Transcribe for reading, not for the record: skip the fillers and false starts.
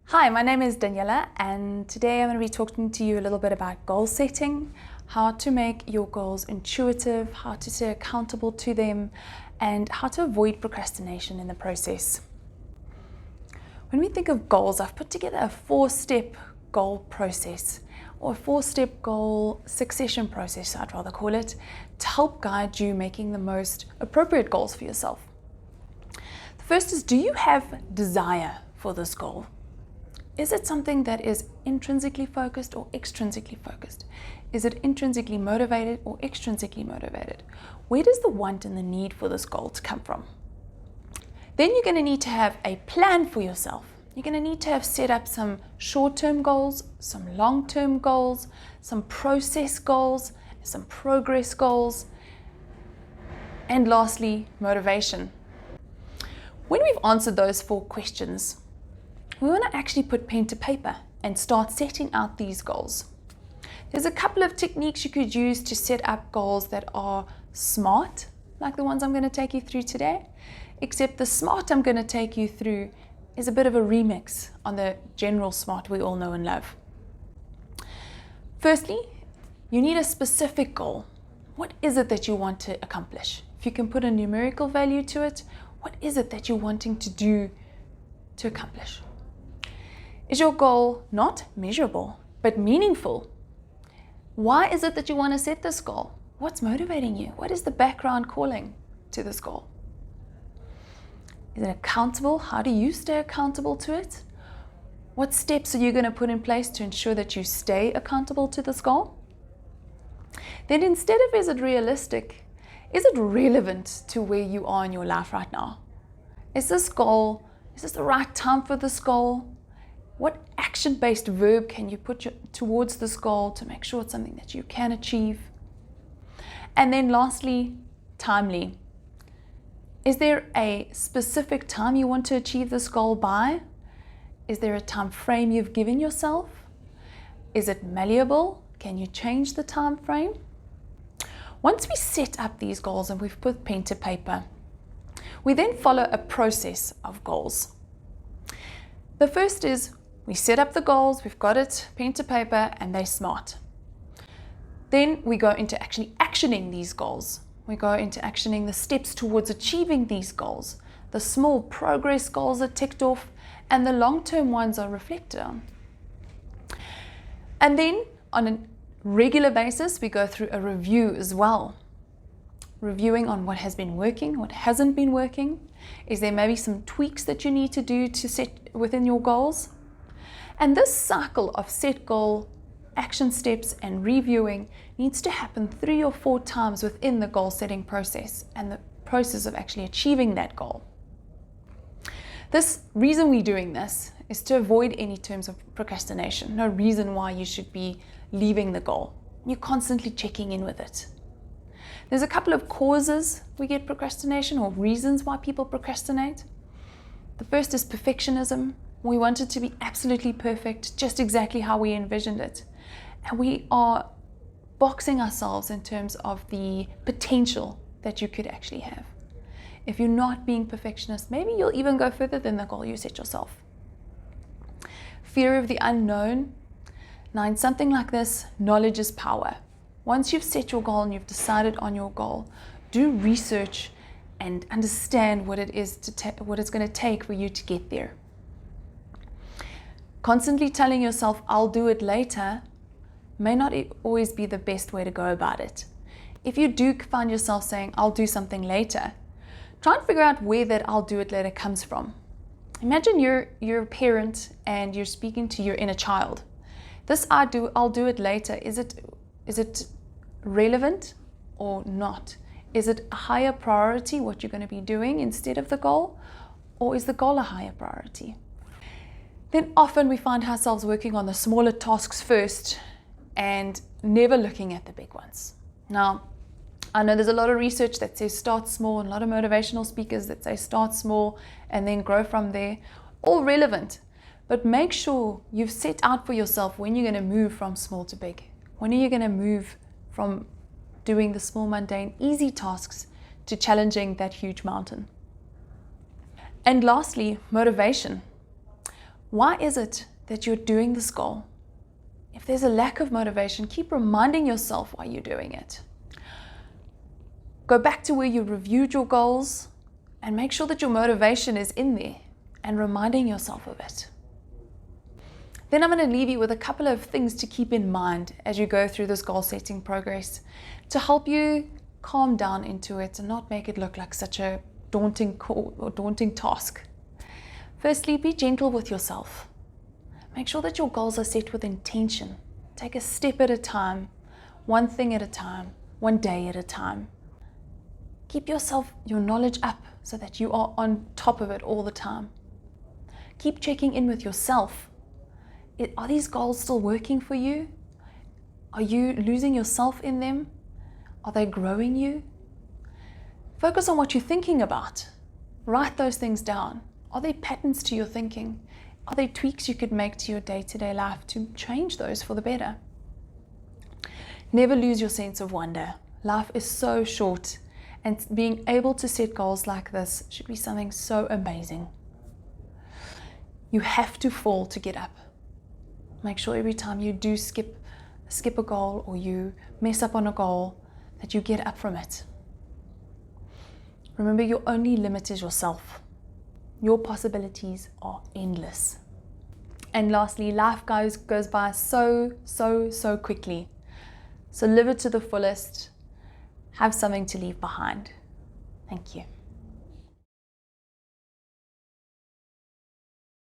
Hi, my name is Daniela, and today I'm going to be talking to you a little bit about goal setting, how to make your goals intuitive, how to stay accountable to them, and how to avoid procrastination in the process. When we think of goals, I've put together a 4-step goal process, or a 4-step goal succession process, I'd rather call it, to help guide you making the most appropriate goals for yourself. The first is, do you have desire for this goal? Is it something that is intrinsically focused or extrinsically focused? Is it intrinsically motivated or extrinsically motivated? Where does the want and the need for this goal to come from? Then you're going to need to have a plan for yourself. You're going to need to have set up some short-term goals, some long-term goals, some process goals, some progress goals, and lastly, motivation. When we've answered those 4 questions, we want to actually put pen to paper and start setting out these goals. There's a couple of techniques you could use to set up goals that are SMART, like the ones I'm going to take you through today, except the SMART I'm going to take you through is a bit of a remix on the general SMART we all know and love. Firstly, you need a specific goal. What is it that you want to accomplish? If you can put a numerical value to it, what is it that you're wanting to do to accomplish? Is your goal not measurable, but meaningful? Why is it that you want to set this goal? What's motivating you? What is the background calling to this goal? Is it accountable? How do you stay accountable to it? What steps are you going to put in place to ensure that you stay accountable to this goal? Then instead of is it realistic, is it relevant to where you are in your life right now? Is this the right time for this goal? What action-based verb can you put towards this goal to make sure it's something that you can achieve? And then lastly, timely. Is there a specific time you want to achieve this goal by? Is there a time frame you've given yourself? Is it malleable? Can you change the time frame? Once we set up these goals and we've put pen to paper, we then follow a process of goals. The first is we set up the goals, we've got it, pen to paper, and they're SMART. Then we go into actually actioning these goals. We go into actioning the steps towards achieving these goals. The small progress goals are ticked off, and the long-term ones are reflected on. And then on a regular basis, we go through a review as well. Reviewing on what has been working, what hasn't been working. Is there maybe some tweaks that you need to do to set within your goals? And this cycle of set goal, action steps, and reviewing needs to happen 3 or 4 times within the goal setting process and the process of actually achieving that goal. This reason we're doing this is to avoid any terms of procrastination. No reason why you should be leaving the goal. You're constantly checking in with it. There's a couple of causes we get procrastination, or reasons why people procrastinate. The first is perfectionism. We want it to be absolutely perfect, just exactly how we envisioned it. And we are boxing ourselves in terms of the potential that you could actually have. If you're not being perfectionist, maybe you'll even go further than the goal you set yourself. Fear of the unknown. Now, in something like this, knowledge is power. Once you've set your goal and you've decided on your goal, do research and understand what it is what it's going to take for you to get there. Constantly telling yourself, I'll do it later, may not always be the best way to go about it. If you do find yourself saying, I'll do something later, try and figure out where that I'll do it later comes from. Imagine you're a parent and you're speaking to your inner child. This I'll do it later, is it relevant or not? Is it a higher priority, what you're going to be doing instead of the goal? Or is the goal a higher priority? Then often we find ourselves working on the smaller tasks first and never looking at the big ones. Now, I know there's a lot of research that says start small, and a lot of motivational speakers that say start small and then grow from there. All relevant, but make sure you've set out for yourself when you're going to move from small to big. When are you going to move from doing the small, mundane, easy tasks to challenging that huge mountain? And lastly, motivation. Why is it that you're doing this goal? If there's a lack of motivation, keep reminding yourself why you're doing it. Go back to where you reviewed your goals and make sure that your motivation is in there and reminding yourself of it. Then I'm going to leave you with a couple of things to keep in mind as you go through this goal setting progress to help you calm down into it and not make it look like such a daunting task. Firstly, be gentle with yourself. Make sure that your goals are set with intention. Take a step at a time, one thing at a time, one day at a time. Keep your knowledge up so that you are on top of it all the time. Keep checking in with yourself. Are these goals still working for you? Are you losing yourself in them? Are they growing you? Focus on what you're thinking about. Write those things down. Are there patterns to your thinking? Are there tweaks you could make to your day-to-day life to change those for the better? Never lose your sense of wonder. Life is so short, and being able to set goals like this should be something so amazing. You have to fall to get up. Make sure every time you do skip a goal or you mess up on a goal, that you get up from it. Remember, your only limit is yourself. Your possibilities are endless. And lastly, life goes by so quickly. So live it to the fullest. Have something to leave behind. Thank you.